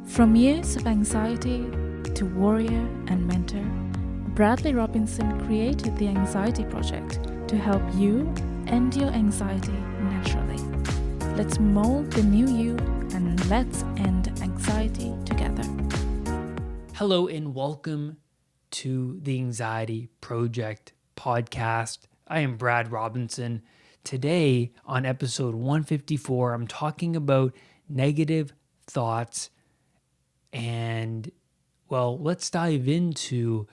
From years of anxiety to warrior and mentor, Bradley Robinson created the Anxiety Project to help you end your anxiety naturally. Let's mold the new you and let's end anxiety together. Hello and welcome to the Anxiety Project podcast. I am Brad Robinson. Today on episode 154, I'm talking about negative thoughts and, let's dive into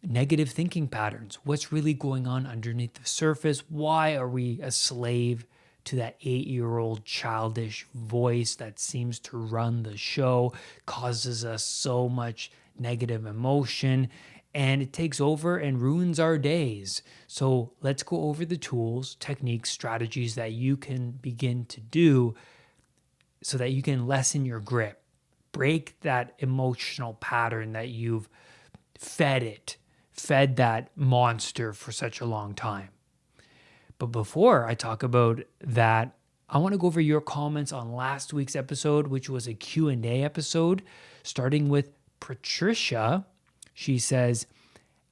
negative thinking patterns. What's really going on underneath the surface? Why are we a slave to that 8-year-old childish voice that seems to run the show, causes us so much negative emotion, and it takes over and ruins our days? So let's go over the tools, techniques, strategies that you can begin to do so that you can lessen your grip, break that emotional pattern that you've fed that monster for such a long time. But before I talk about that, I want to go over your comments on last week's episode, which was a Q&A episode, starting with Patricia. She says,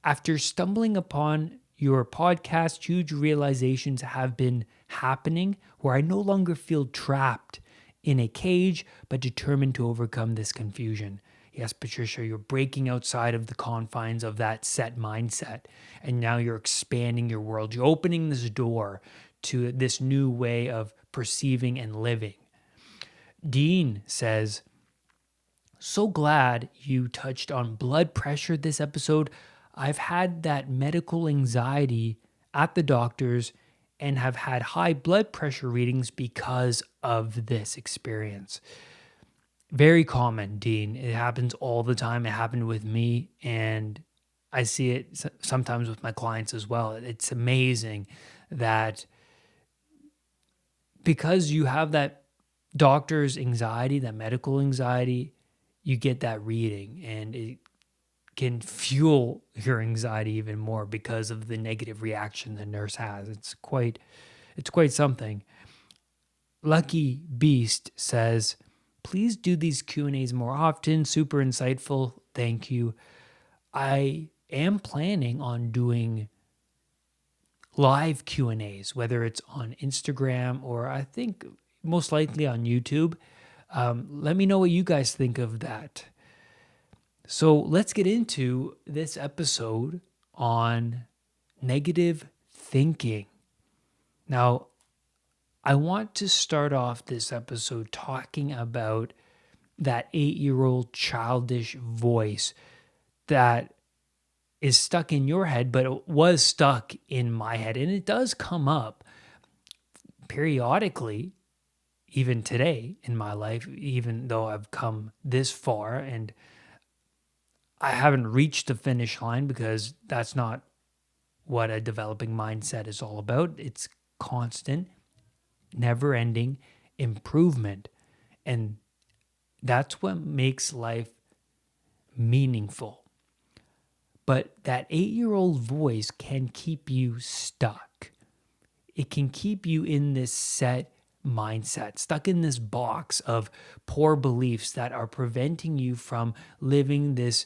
after stumbling upon your podcast, huge realizations have been happening where I no longer feel trapped in a cage, but determined to overcome this confusion. Yes, Patricia, you're breaking outside of the confines of that set mindset, and now you're expanding your world. You're opening this door to this new way of perceiving and living. Dean says, so glad you touched on blood pressure this episode. I've had that medical anxiety at the doctor's and have had high blood pressure readings because of this experience. Very common, Dean. It happens all the time. It happened with me, and I see it sometimes with my clients as well. It's amazing that because you have that doctor's anxiety, that medical anxiety, you get that reading, and it can fuel your anxiety even more because of the negative reaction the nurse has. It's quite something. Lucky Beast says, please do these Q&As more often. Super insightful. Thank you. I am planning on doing live Q&As, whether it's on Instagram or I think most likely on YouTube. Let me know what you guys think of that. So let's get into this episode on negative thinking. Now, I want to start off this episode talking about that 8-year-old childish voice that is stuck in your head, but it was stuck in my head. And it does come up periodically, even today in my life, even though I've come this far and I haven't reached the finish line, because that's not what a developing mindset is all about. It's constant, never-ending improvement. And that's what makes life meaningful. But that 8-year-old voice can keep you stuck. It can keep you in this set mindset, stuck in this box of poor beliefs that are preventing you from living this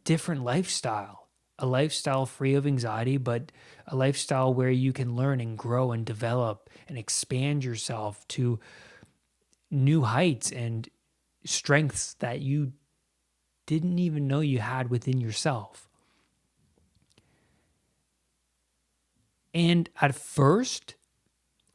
different lifestyle, a lifestyle free of anxiety, but a lifestyle where you can learn and grow and develop and expand yourself to new heights and strengths that you didn't even know you had within yourself. And at first,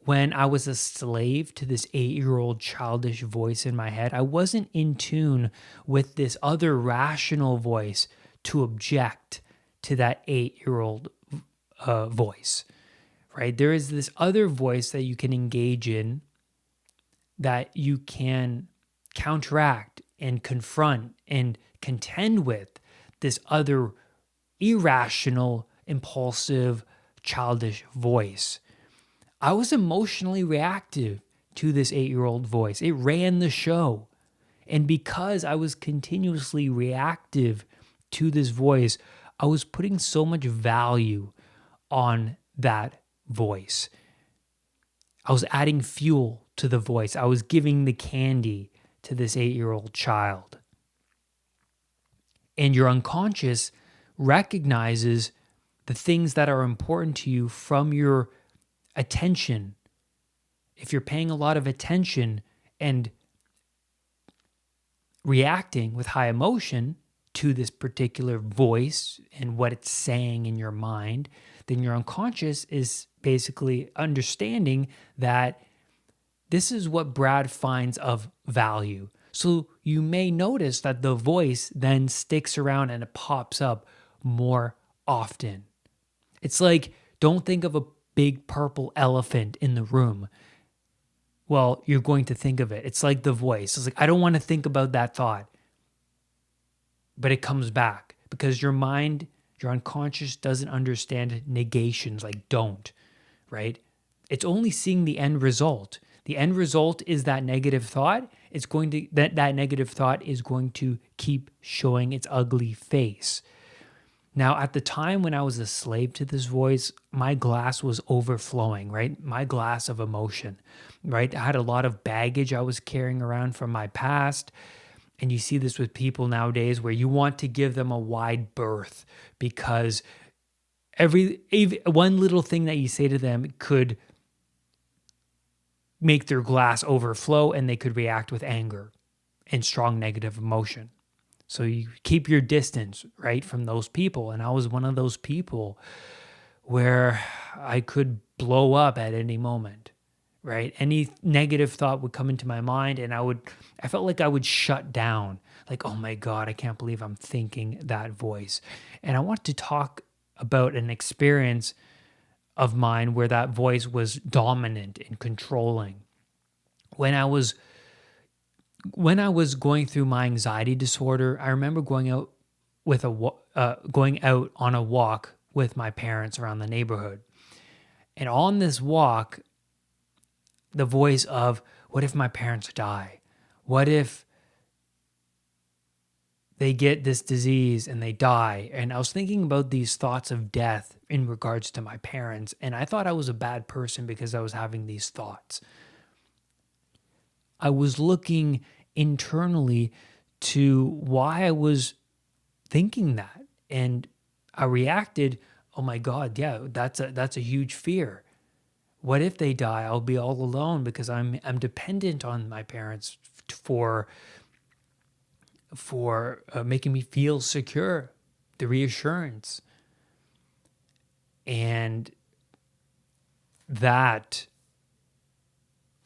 when I was a slave to this 8-year-old childish voice in my head, I wasn't in tune with this other rational voice to object to that 8-year-old voice, right? There is this other voice that you can engage in, that you can counteract and confront and contend with this other irrational, impulsive, childish voice. I was emotionally reactive to this 8-year-old voice. It ran the show. And because I was continuously reactive to this voice, I was putting so much value on that voice. I was adding fuel to the voice. I was giving the candy to this 8-year-old child. And your unconscious recognizes the things that are important to you from your attention. If you're paying a lot of attention and reacting with high emotion to this particular voice and what it's saying in your mind, then your unconscious is basically understanding that this is what Brad finds of value. So you may notice that the voice then sticks around and it pops up more often. It's like, don't think of a big purple elephant in the room. Well, you're going to think of it. It's like the voice. It's like, I don't want to think about that thought. But it comes back because your mind, your unconscious doesn't understand negations like don't, right? It's only seeing the end result. The end result is that negative thought. It's going to that negative thought is going to keep showing its ugly face. Now, at the time when I was a slave to this voice, my glass was overflowing, right? My glass of emotion, right? I had a lot of baggage I was carrying around from my past. And you see this with people nowadays where you want to give them a wide berth because one little thing that you say to them could make their glass overflow and they could react with anger and strong negative emotion. So you keep your distance, right, from those people. And I was one of those people where I could blow up at any moment, right? Any negative thought would come into my mind and I felt like I would shut down. Like, oh my God, I can't believe I'm thinking that voice. And I want to talk about an experience of mine where that voice was dominant and controlling. When I was going through my anxiety disorder, I remember going out on a walk with my parents around the neighborhood. And on this walk, the voice of, what if my parents die? What if they get this disease and they die? And I was thinking about these thoughts of death in regards to my parents. And I thought I was a bad person because I was having these thoughts. I was looking internally to why I was thinking that. And I reacted, oh my God, yeah, that's a huge fear. What if they die? I'll be all alone because I'm dependent on my parents for making me feel secure, the reassurance. And that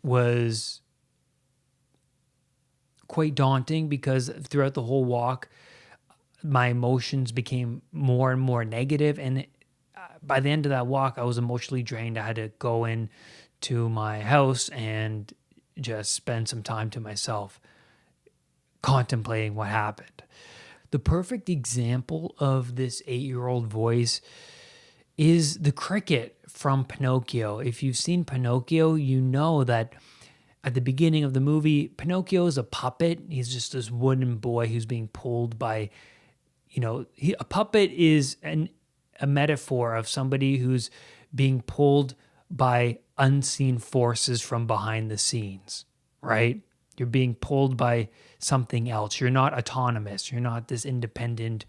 was quite daunting because throughout the whole walk, my emotions became more and more negative. And by the end of that walk, I was emotionally drained. I had to go in to my house and just spend some time to myself, contemplating what happened. The perfect example of this 8-year-old voice is the cricket from Pinocchio. If you've seen Pinocchio, you know that at the beginning of the movie, Pinocchio is a puppet. He's just this wooden boy who's being pulled by, a puppet is a metaphor of somebody who's being pulled by unseen forces from behind the scenes, right? You're being pulled by something else. You're not autonomous. You're not this independent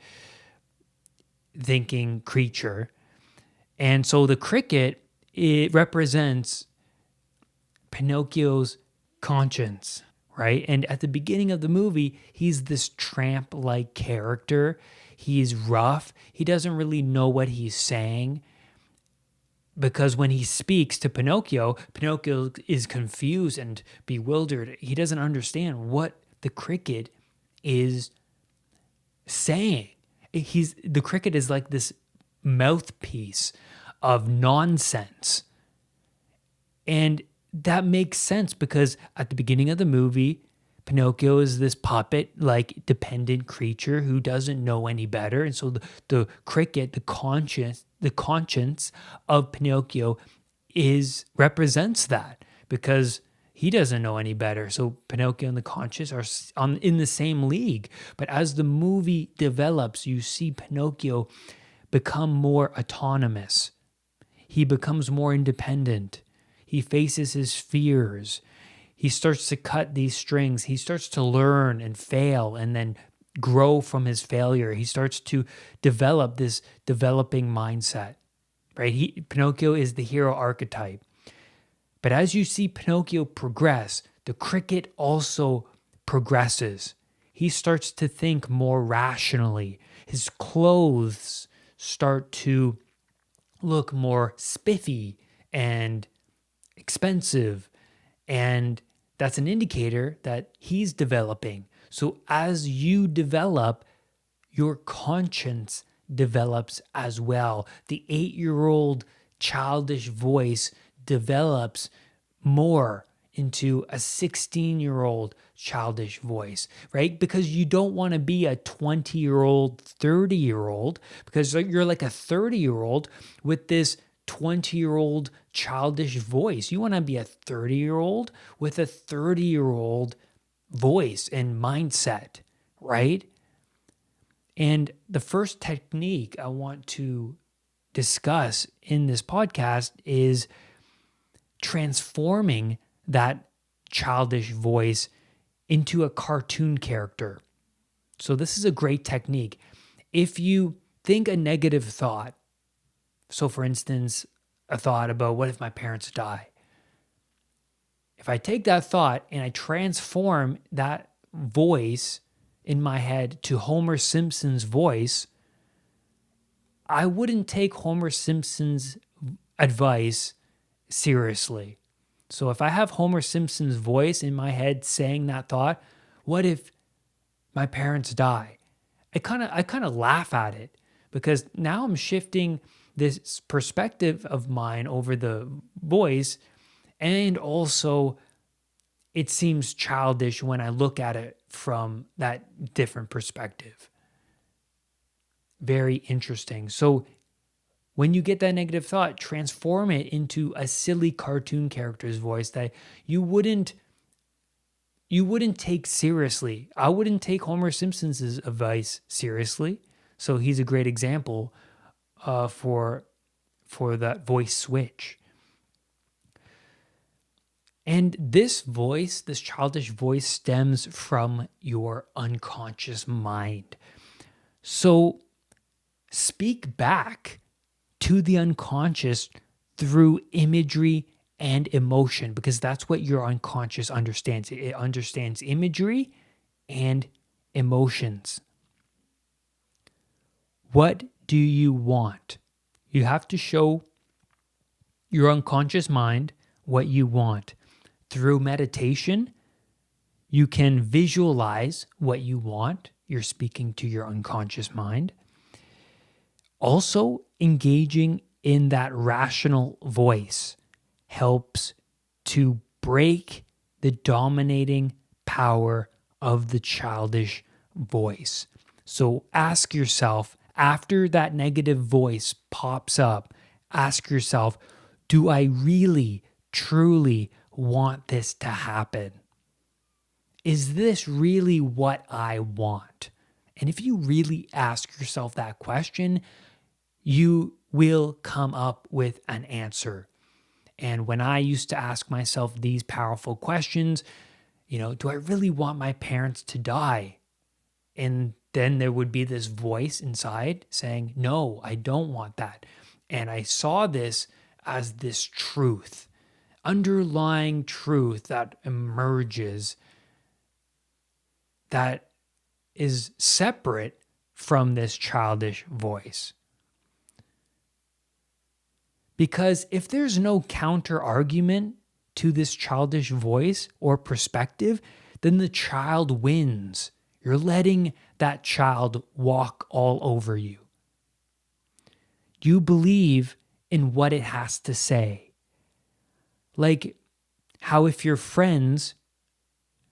thinking creature. And so the cricket, it represents Pinocchio's conscience, right? And at the beginning of the movie, he's this tramp-like character. He's rough. He doesn't really know what he's saying because when he speaks to Pinocchio, Pinocchio is confused and bewildered. He doesn't understand what the cricket is saying. The cricket is like this mouthpiece of nonsense. And that makes sense because at the beginning of the movie, Pinocchio is this puppet-like dependent creature who doesn't know any better. And so the cricket, the conscience of Pinocchio represents that because he doesn't know any better. So Pinocchio and the conscience are in the same league. But as the movie develops, you see Pinocchio become more autonomous. He becomes more independent. He faces his fears. He starts to cut these strings. He starts to learn and fail and then grow from his failure. He starts to develop this developing mindset, right? Pinocchio is the hero archetype. But as you see Pinocchio progress, the cricket also progresses. He starts to think more rationally. His clothes start to look more spiffy and expensive. And that's an indicator that he's developing. So as you develop, your conscience develops as well. The 8-year-old childish voice develops more into a 16-year-old childish voice, right? Because you don't want to be a 20-year-old, 30-year-old, because you're like a 30-year-old with this 20-year-old childish voice. You want to be a 30-year-old with a 30-year-old voice and mindset, right? And the first technique I want to discuss in this podcast is transforming that childish voice into a cartoon character. So this is a great technique. If you think a negative thought, so for instance, a thought about what if my parents die? If I take that thought and I transform that voice in my head to Homer Simpson's voice, I wouldn't take Homer Simpson's advice seriously. So if I have Homer Simpson's voice in my head saying that thought, what if my parents die? I kind of laugh at it because now I'm shifting this perspective of mine over the voice, and also it seems childish when I look at it from that different perspective. Very interesting. So when you get that negative thought, transform it into a silly cartoon character's voice that you wouldn't take seriously. I wouldn't take Homer Simpson's advice seriously. So he's a great example for that voice switch. And this voice, this childish voice, stems from your unconscious mind. So speak back to the unconscious through imagery and emotion, because that's what your unconscious understands. It understands imagery and emotions. What do you want? You have to show your unconscious mind what you want. Through meditation, you can visualize what you want. You're speaking to your unconscious mind. Also, engaging in that rational voice helps to break the dominating power of the childish voice. So ask yourself, after that negative voice pops up, ask yourself, do I really, truly want this to happen? Is this really what I want? And if you really ask yourself that question, you will come up with an answer. And when I used to ask myself these powerful questions, do I really want my parents to die? And then there would be this voice inside saying, no, I don't want that. And I saw this as this truth, underlying truth that emerges that is separate from this childish voice. Because if there's no counter argument to this childish voice or perspective, then the child wins. You're letting that child walk all over you. You believe in what it has to say. Like how if your friends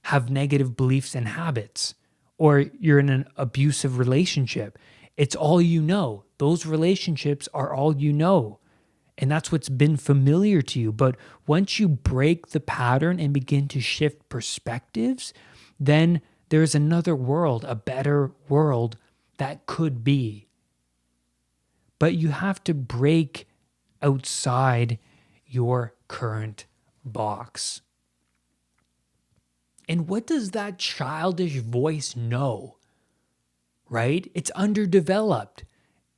have negative beliefs and habits, or you're in an abusive relationship, it's all you know. Those relationships are all you know. And that's what's been familiar to you. But once you break the pattern and begin to shift perspectives, then there's another world, a better world that could be. But you have to break outside your current box. And what does that childish voice know, right? It's underdeveloped.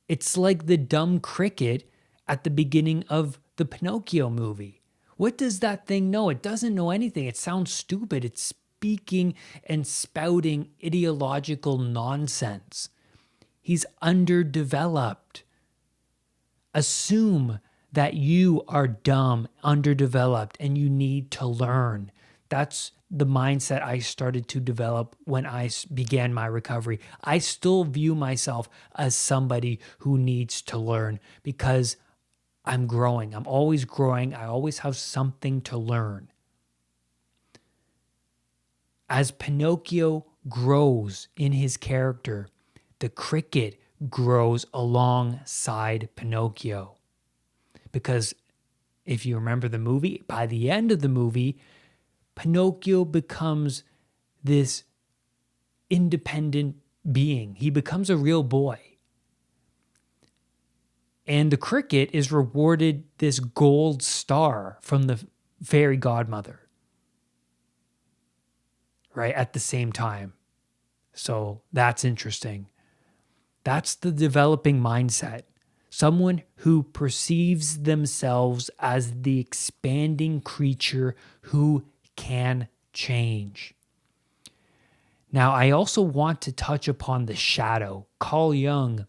It's like the dumb cricket at the beginning of the Pinocchio movie. What does that thing know? It doesn't know anything. It sounds stupid. It's speaking and spouting ideological nonsense. He's underdeveloped. Assume that you are dumb, underdeveloped, and you need to learn. That's the mindset I started to develop when I began my recovery. I still view myself as somebody who needs to learn because I'm growing. I'm always growing. I always have something to learn. As Pinocchio grows in his character, the cricket grows alongside Pinocchio. Because if you remember the movie, by the end of the movie, Pinocchio becomes this independent being. He becomes a real boy. And the cricket is rewarded this gold star from the fairy godmother, right, at the same time. So that's interesting. That's the developing mindset. Someone who perceives themselves as the expanding creature who can change. Now, I also want to touch upon the shadow. Carl Jung,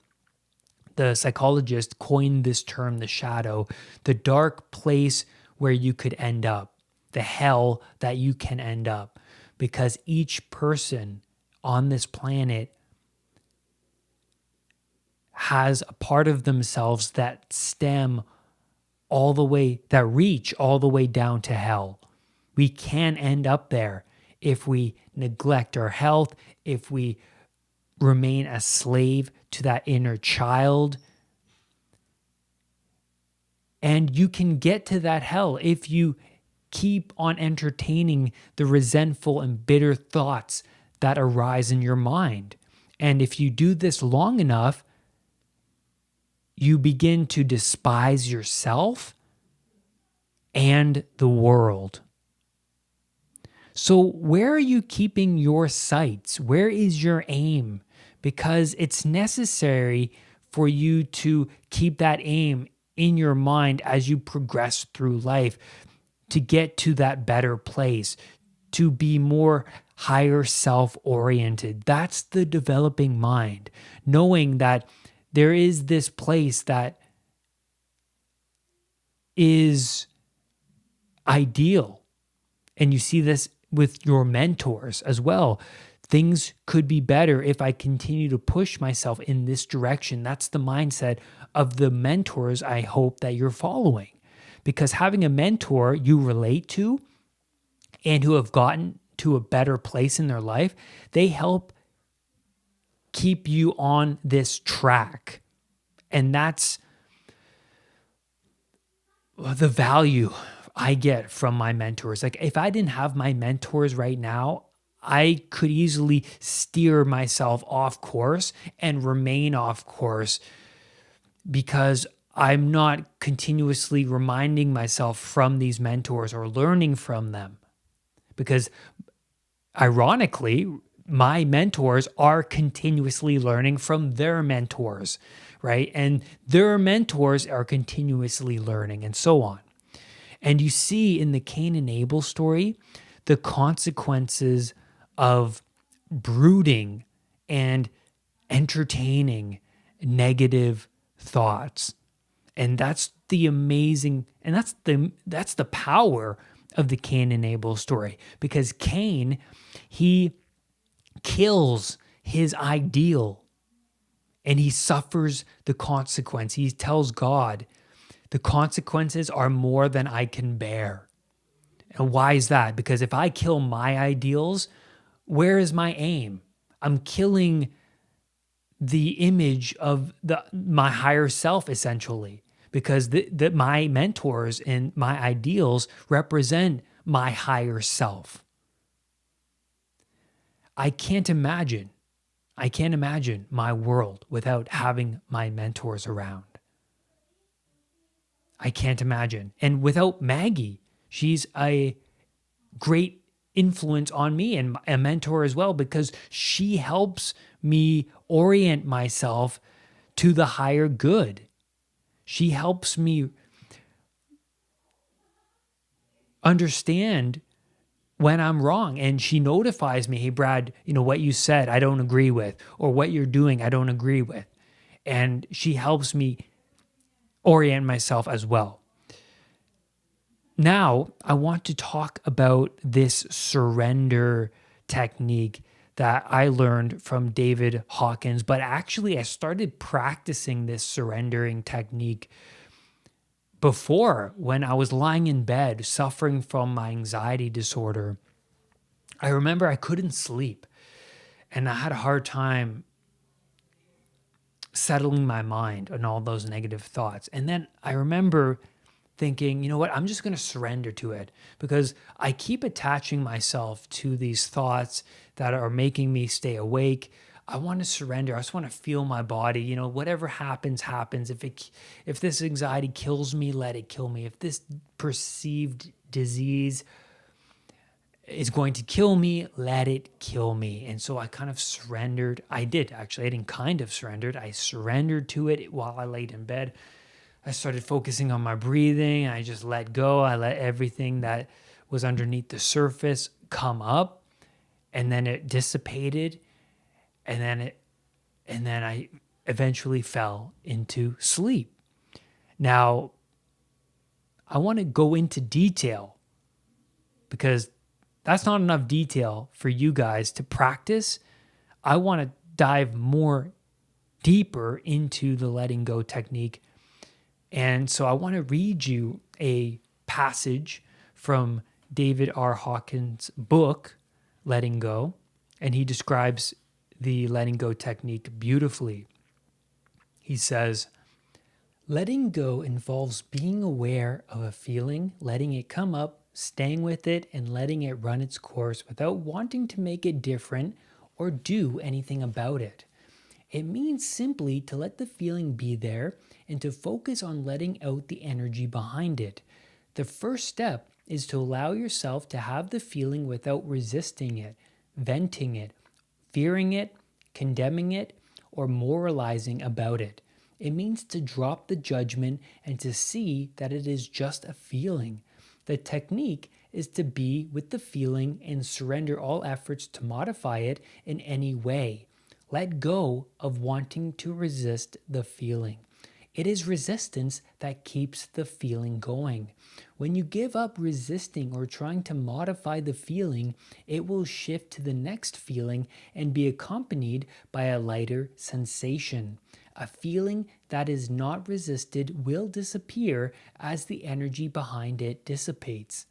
the psychologist, coined this term, the shadow, the dark place where you could end up, the hell that you can end up, because each person on this planet has a part of themselves that stem all the way, that reach all the way down to hell. We can end up there if we neglect our health, if we remain a slave to that inner child. And you can get to that hell if you keep on entertaining the resentful and bitter thoughts that arise in your mind. And if you do this long enough, you begin to despise yourself and the world. So where are you keeping your sights? Where is your aim? Because it's necessary for you to keep that aim in your mind as you progress through life to get to that better place, to be more higher self-oriented. That's the developing mind, knowing that there is this place that is ideal. And you see this with your mentors as well. Things could be better if I continue to push myself in this direction. That's the mindset of the mentors I hope that you're following. Because having a mentor you relate to and who have gotten to a better place in their life, they help keep you on this track. And that's the value I get from my mentors. Like if I didn't have my mentors right now, I could easily steer myself off course and remain off course because I'm not continuously reminding myself from these mentors or learning from them. Because ironically, my mentors are continuously learning from their mentors, right? And their mentors are continuously learning and so on. And you see in the Cain and Abel story, the consequences of brooding and entertaining negative thoughts. And that's the amazing, and that's the power of the Cain and Abel story. Because Cain, he kills his ideal and he suffers the consequence. He tells God, the consequences are more than I can bear. And why is that? Because if I kill my ideals, where is my aim? I'm killing the image of my higher self, essentially, because my mentors and my ideals represent my higher self. I can't imagine my world without having my mentors around. I can't imagine. And without Maggie, she's a great influence on me and a mentor as well, because she helps me orient myself to the higher good. She helps me understand when I'm wrong, and she notifies me, hey, Brad, what you said, I don't agree with, or what you're doing, I don't agree with. And she helps me orient myself as well. Now, I want to talk about this surrender technique that I learned from David Hawkins, but actually I started practicing this surrendering technique before, when I was lying in bed suffering from my anxiety disorder. I remember I couldn't sleep and I had a hard time settling my mind on all those negative thoughts. And then I remember thinking, you know what, I'm just going to surrender to it, because I keep attaching myself to these thoughts that are making me stay awake. I want to surrender. I just want to feel my body. Whatever happens, happens. If this anxiety kills me, let it kill me. If this perceived disease is going to kill me, let it kill me. And so I kind of surrendered. I did actually. I didn't kind of surrendered. I surrendered to it while I laid in bed. I started focusing on my breathing. I just let go. I let everything that was underneath the surface come up, and then it dissipated, and then I eventually fell into sleep. Now, I want to go into detail, because that's not enough detail for you guys to practice. I want to dive more deeper into the letting go technique. And so I want to read you a passage from David R. Hawkins' book, Letting Go, and he describes the letting go technique beautifully. He says, letting go involves being aware of a feeling, letting it come up, staying with it, and letting it run its course without wanting to make it different or do anything about it. It means simply to let the feeling be there and to focus on letting out the energy behind it. The first step is to allow yourself to have the feeling without resisting it, venting it, fearing it, condemning it, or moralizing about it. It means to drop the judgment and to see that it is just a feeling. The technique is to be with the feeling and surrender all efforts to modify it in any way. Let go of wanting to resist the feeling. It is resistance that keeps the feeling going. When you give up resisting or trying to modify the feeling, it will shift to the next feeling and be accompanied by a lighter sensation. A feeling that is not resisted will disappear as the energy behind it dissipates.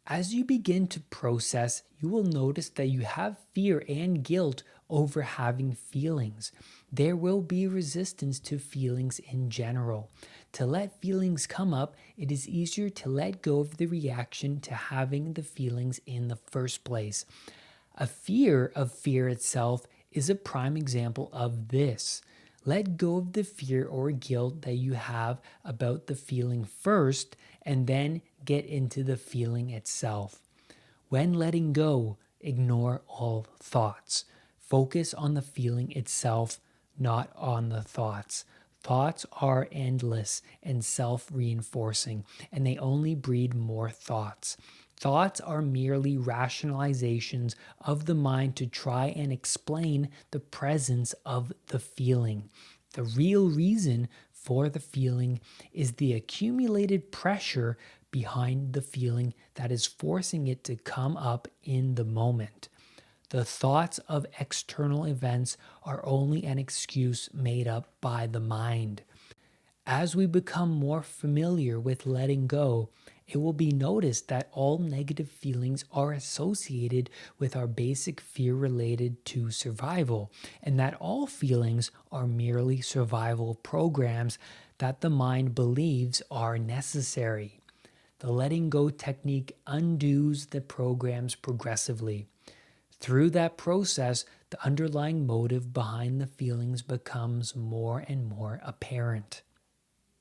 As you begin to process, you will notice that you have fear and guilt over having feelings. There will be resistance to feelings in general. To let feelings come up, it is easier to let go of the reaction to having the feelings in the first place. A fear of fear itself is a prime example of this. Let go of the fear or guilt that you have about the feeling first, and then get into the feeling itself. When letting go, ignore all thoughts. Focus on the feeling itself, not on the thoughts. Thoughts are endless and self-reinforcing, and they only breed more thoughts. Thoughts are merely rationalizations of the mind to try and explain the presence of the feeling. The real reason for the feeling is the accumulated pressure behind the feeling that is forcing it to come up in the moment. The thoughts of external events are only an excuse made up by the mind. As we become more familiar with letting go, it will be noticed that all negative feelings are associated with our basic fear related to survival, and that all feelings are merely survival programs that the mind believes are necessary. The letting go technique undoes the programs progressively. Through that process, the underlying motive behind the feelings becomes more and more apparent.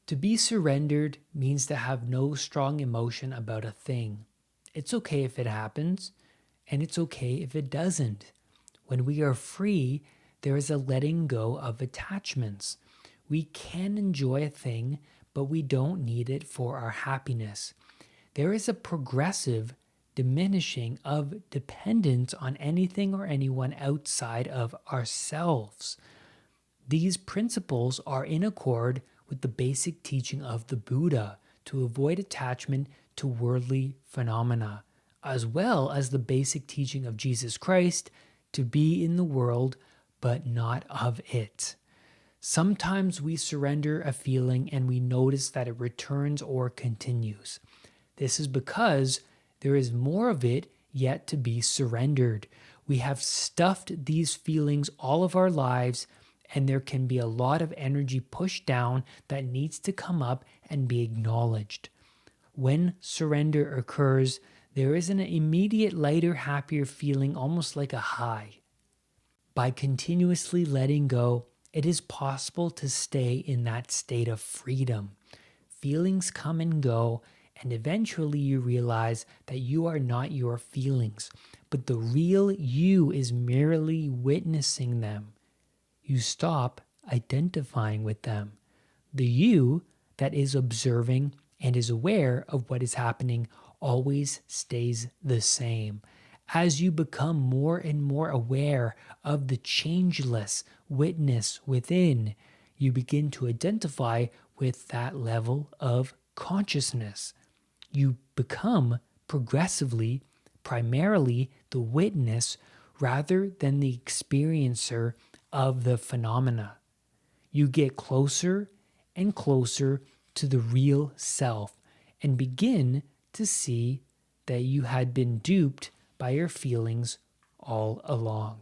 To be surrendered means to have no strong emotion about a thing. It's okay if it happens. and it's okay if it doesn't. When we are free, there is a letting go of attachments. We can enjoy a thing, but we don't need it for our happiness. There is a progressive diminishing of dependence on anything or anyone outside of ourselves. These principles are in accord with the basic teaching of the Buddha to avoid attachment to worldly phenomena, as well as the basic teaching of Jesus Christ to be in the world but not of it. Sometimes we surrender a feeling and we notice that it returns or continues. This is because there is more of it yet to be surrendered. We have stuffed these feelings all of our lives, and there can be a lot of energy pushed down that needs to come up and be acknowledged. When surrender occurs, there is an immediate lighter, happier feeling, almost like a high. By continuously letting go, it is possible to stay in that state of freedom. Feelings come and go, and eventually you realize that you are not your feelings, but the real you is merely witnessing them. You stop identifying with them. The you that is observing and is aware of what is happening always stays the same. As you become more and more aware of the changeless witness within, you begin to identify with that level of consciousness. You become progressively, primarily the witness rather than the experiencer of the phenomena. You get closer and closer to the real self and begin to see that you had been duped by your feelings all along.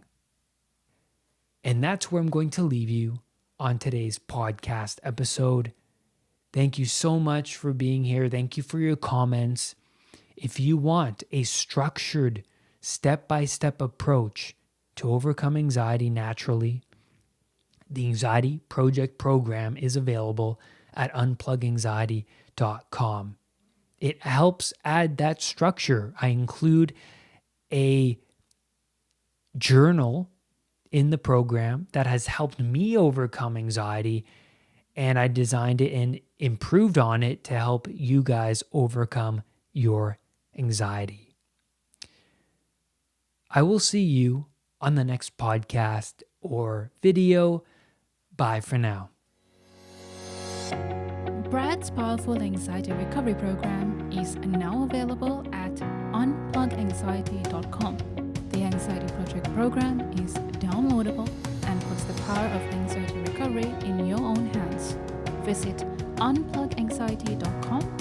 And that's where I'm going to leave you on today's podcast episode. Thank you so much for being here. Thank you for your comments. If you want a structured, step-by-step approach to overcome anxiety naturally, the Anxiety Project program is available at unpluganxiety.com. It helps add that structure. I include a journal in the program that has helped me overcome anxiety, and I designed it and improved on it to help you guys overcome your anxiety. I will see you on the next podcast or video. Bye for now. Brad's Powerful Anxiety Recovery Program is now available at unpluganxiety.com. The Anxiety Project program is downloadable and puts the power of anxiety recovery in your own hands. Visit unpluganxiety.com